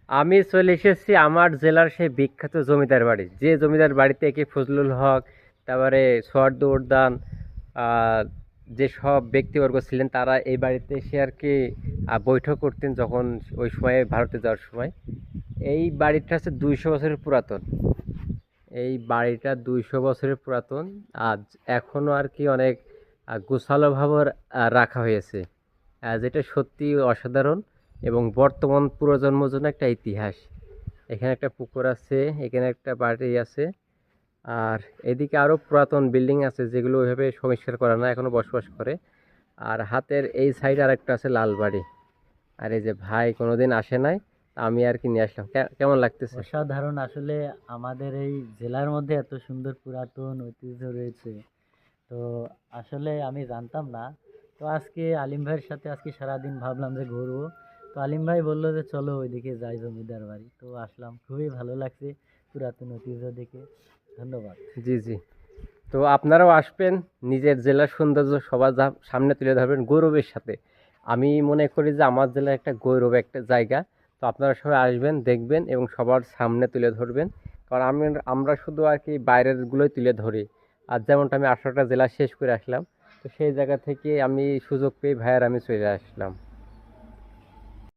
আমি চলে এসেছি আমার জেলার সেই বিখ্যাত জমিদার বাড়ি, যে জমিদার বাড়িতে একে ফজলুল হক, তারপরে সোহার্দ উদ্যান, আহ, যে সব ব্যক্তিবর্গ ছিলেন তারা এই বাড়িতে এসে আর কি বৈঠক করতেন যখন ওই সময়ে ভারতে যাওয়ার সময়। এই বাড়িটা হচ্ছে 200 বছরের পুরাতন। এই বাড়িটা 200 বছরের পুরাতন। আজ এখনো আর কি অনেক গোছালোভাবে রাখা হয়েছে, যেটা সত্যি অসাধারণ এবং বর্তমান প্রজন্মের জন্য একটা ইতিহাস। এখানে একটা পুকুর আছে, এখানে একটা বাড়ি আছে, আর এদিকে আরও পুরাতন বিল্ডিং আছে যেগুলো ওইভাবে সংস্কার করা না, এখনো বসবাস করে। আর হাতের এই সাইড আর একটা আছে লাল বাড়ি। আর এই যে ভাই কোনোদিন আসে নাই, আমি আর কি নিয়ে আসলাম। কেমন লাগতেছে? অসাধারণ আসলে। আমাদের এই জেলার মধ্যে এত সুন্দর পুরাতন ঐতিহ্য রয়েছে, তো আসলে আমি জানতাম না। তো আজকে আলিম ভাইয়ের সাথে আজকে সারাদিন ভাবলাম যে ঘুরবো। তো আলিম ভাই বললো যে চলো ওইদিকে যাই, জমিদার বাড়ি। তো আসলাম, খুবই ভালো লাগছে পুরাতন ঐতিহ্য দেখে। ধন্যবাদ। জি জি। তো আপনারাও আসবেন, নিজের জেলার সৌন্দর্য সবার সামনে তুলে ধরবেন গৌরবের সাথে। আমি মনে করি যে আমার জেলা একটা গৌরব একটা জায়গা। তো আপনারা সবাই আসবেন, দেখবেন এবং সবার সামনে তুলে ধরবেন। কারণ আমরা শুধু আর কি বাইরেরগুলোই তুলে ধরি। আর যেমনটা আমি 18টা জেলা শেষ করে আসলাম, তো সেই জায়গা থেকে আমি সুযোগ পেয়ে ভাইয়ার আমি চলে আসলাম।